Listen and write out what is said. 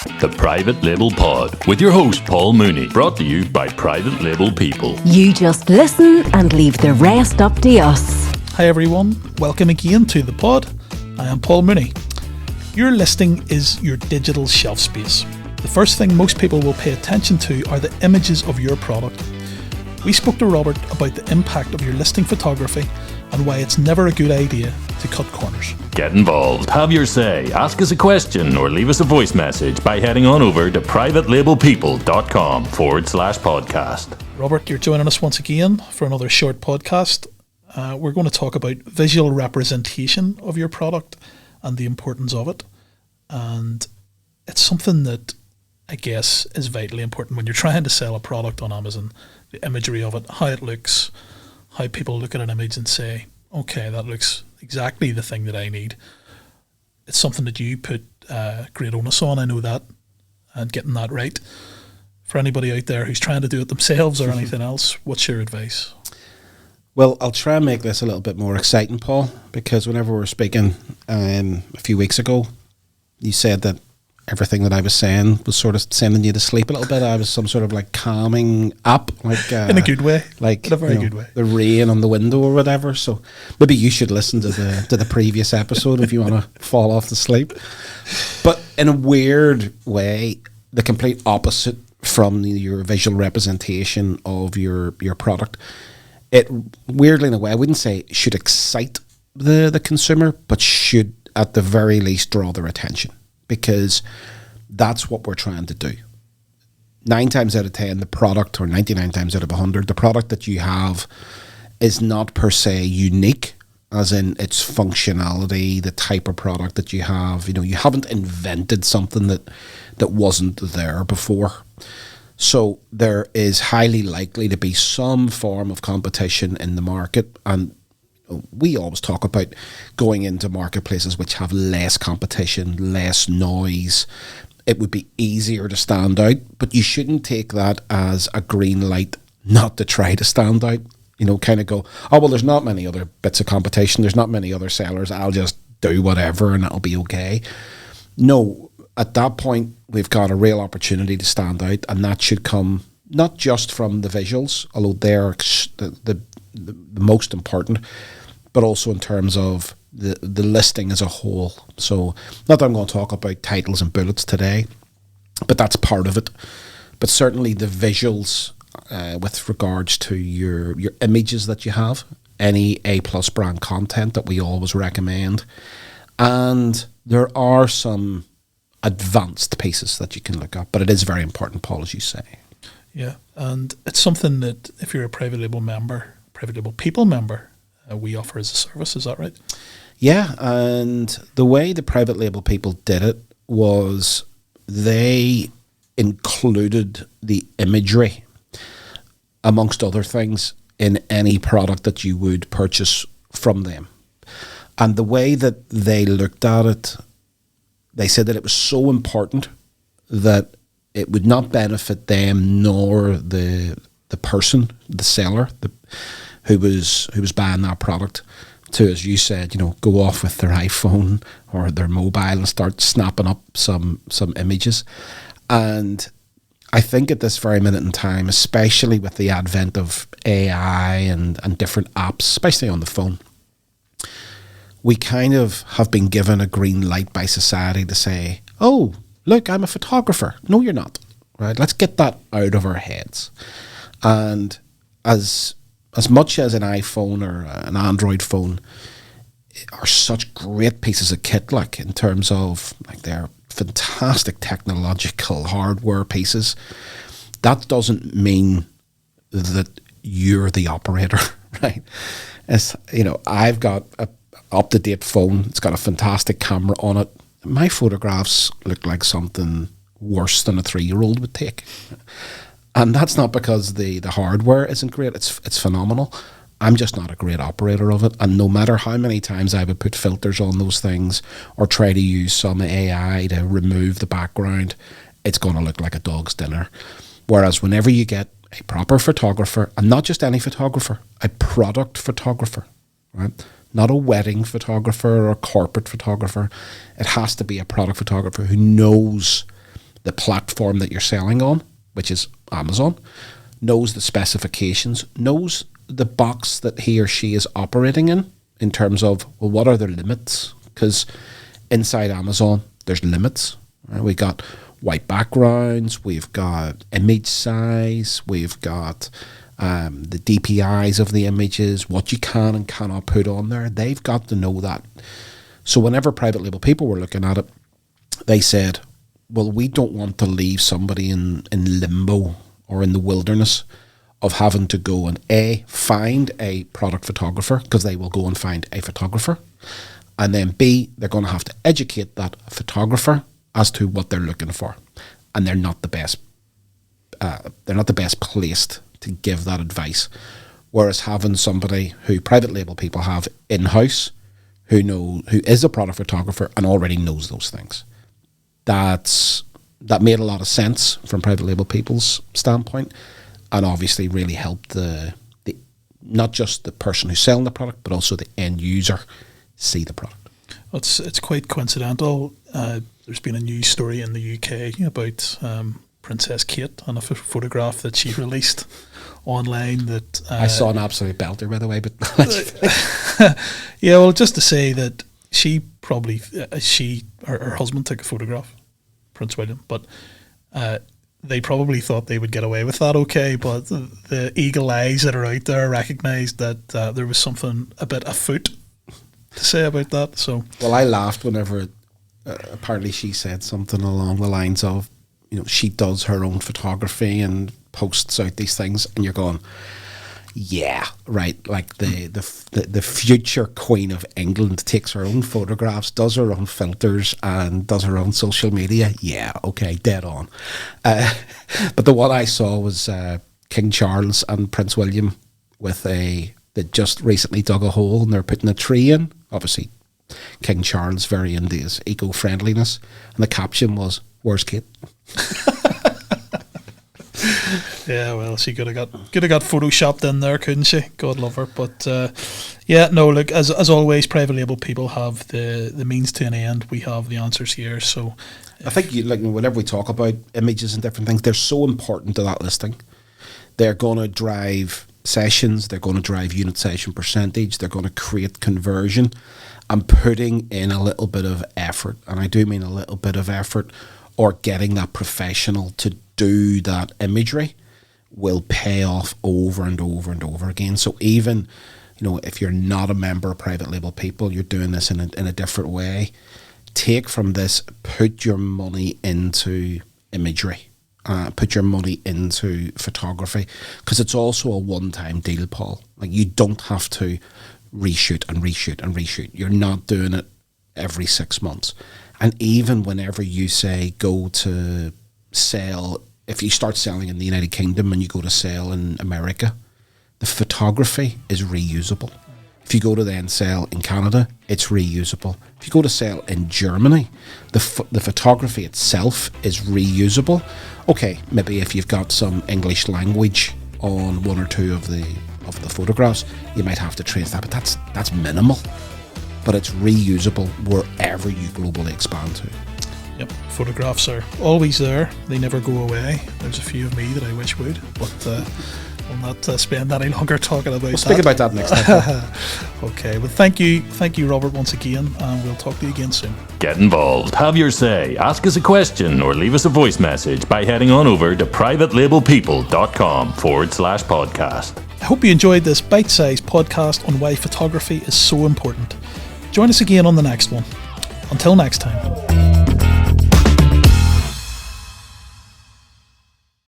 The Private Label Pod with your host Paul Mooney, brought to you by Private Label People. You just listen and leave the rest up to us. Hi everyone, welcome again to the pod. I am Paul Mooney. Your listing is your digital shelf space. The first thing most people will pay attention to are the images of your product. We spoke to Robert about the impact of your listing photography and why it's never a good idea to cut corners. Get involved, have your say, ask us a question or leave us a voice message by heading on over to privatelabelpeople.com/podcast. Robert, you're joining us once again for another short podcast. We're going to talk about visual representation of your product and the importance of it. And it's something that I guess is vitally important when you're trying to sell a product on Amazon. The imagery of it, how it looks, how people look at an image and say, okay, that looks exactly the thing that I need. It's something that you put great onus on, I know that, and getting that right. For anybody out there who's trying to do it themselves or anything else, what's your advice? Well, I'll try and make this a little bit more exciting, Paul, because whenever we were speaking a few weeks ago, you said that everything that I was saying was sort of sending you to sleep a little bit. I was some sort of like calming app, like in a good way, like in a very good way. The rain on the window or whatever. So maybe you should listen to the previous episode if you want to fall off to sleep. But in a weird way, the complete opposite from your visual representation of your product. It weirdly in a way, I wouldn't say should excite the consumer, but should at the very least draw their attention. Because that's what we're trying to do. 9 times out of 10, the product, or 99 times out of 100, the product that you have is not per se unique, as in its functionality, the type of product that you have. You know, you haven't invented something that wasn't there before. So there is highly likely to be some form of competition in the market, and we always talk about going into marketplaces which have less competition, less noise. It would be easier to stand out, but you shouldn't take that as a green light not to try to stand out. You know, kind of go, oh, well, there's not many other bits of competition. There's not many other sellers. I'll just do whatever and that'll be okay. No, at that point, we've got a real opportunity to stand out, and that should come not just from the visuals, although they're the most important, but also in terms of the listing as a whole. So not that I'm going to talk about titles and bullets today, but that's part of it. But certainly the visuals with regards to your images that you have, any A+ brand content that we always recommend. And there are some advanced pieces that you can look at, but it is very important, Paul, as you say. Yeah, and it's something that if you're a private label member, private label people member, we offer as a service. Is that right? Yeah, and the way the private label people did it was they included the imagery, amongst other things, in any product that you would purchase from them. And the way that they looked at it, they said that it was so important that it would not benefit them nor the person, the seller, who was buying that product to, as you said, you know, go off with their iPhone or their mobile and start snapping up some images. And I think at this very minute in time, especially with the advent of AI and different apps, especially on the phone, we kind of have been given a green light by society to say, oh, look, I'm a photographer. No, you're not. Right? Let's get that out of our heads. And as much as an iPhone or an Android phone are such great pieces of kit, like in terms of like they're fantastic technological hardware pieces, that doesn't mean that you're the operator, right? As you know, I've got a up-to-date phone. It's got a fantastic camera on it. My photographs look like something worse than a 3-year-old would take. And that's not because the hardware isn't great. It's phenomenal. I'm just not a great operator of it. And no matter how many times I would put filters on those things or try to use some AI to remove the background, it's going to look like a dog's dinner. Whereas whenever you get a proper photographer, and not just any photographer, a product photographer, right? Not a wedding photographer or a corporate photographer. It has to be a product photographer who knows the platform that you're selling on, which is Amazon, knows the specifications, knows the box that he or she is operating in terms of, well, what are their limits? Because inside Amazon, there's limits. Right? We got white backgrounds, we've got image size, we've got the DPIs of the images, what you can and cannot put on there. They've got to know that. So whenever private label people were looking at it, they said, well, we don't want to leave somebody in limbo or in the wilderness of having to go and A, find a product photographer, because they will go and find a photographer, and then B, they're going to have to educate that photographer as to what they're looking for, and they're not the best placed to give that advice. Whereas having somebody who private label people have in-house, who is a product photographer and already knows those things, that made a lot of sense from private label people's standpoint, and obviously really helped the not just the person who's selling the product, but also the end user see the product. It's quite coincidental. There's been a news story in the UK about Princess Kate and a photograph that she released online that... I saw an absolute belter, by the way, but... Yeah, well, just to say that she probably... her husband took a photograph, Prince William, but they probably thought they would get away with that okay, but the eagle eyes that are out there recognised that there was something a bit afoot to say about that. So, well, I laughed whenever apparently she said something along the lines of, she does her own photography and posts out these things, and you're going, yeah, right, like the future Queen of England takes her own photographs, does her own filters, and does her own social media. Yeah, okay, dead on. But the one I saw was King Charles and Prince William they just recently dug a hole and they're putting a tree in. Obviously, King Charles very into his eco-friendliness, and the caption was, "Where's Kate?" Yeah, well, she could have got photoshopped in there, couldn't she? God love her. But yeah, no, look, as always, private label people have the means to an end. We have the answers here. So I think whenever we talk about images and different things, they're so important to that listing. They're going to drive sessions, they're going to drive unit session percentage, they're going to create conversion, and putting in a little bit of effort, and I do mean a little bit of effort, or getting that professional to do that imagery will pay off over and over and over again. So even, if you're not a member of private label people, you're doing this in a different way, take from this, put your money into imagery. Put your money into photography, because it's also a one-time deal, Paul. Like, you don't have to reshoot and reshoot and reshoot. You're not doing it every 6 months. And even whenever you say go to sell, if you start selling in the United Kingdom and you go to sell in America, the photography is reusable. If you go to then sell in Canada, it's reusable. If you go to sell in Germany, the photography itself is reusable. Okay, maybe if you've got some English language on one or two of the photographs, you might have to trace that, but that's minimal. But it's reusable wherever you globally expand to. Yep, photographs are always there. They never go away. There's a few of me that I wish would, but we'll not spend any longer talking about that. We'll speak about that next time. Okay, well, thank you, Robert, once again, and we'll talk to you again soon. Get involved, have your say, ask us a question, or leave us a voice message by heading on over to privatelabelpeople.com/podcast. I hope you enjoyed this bite-sized podcast on why photography is so important. Join us again on the next one. Until next time.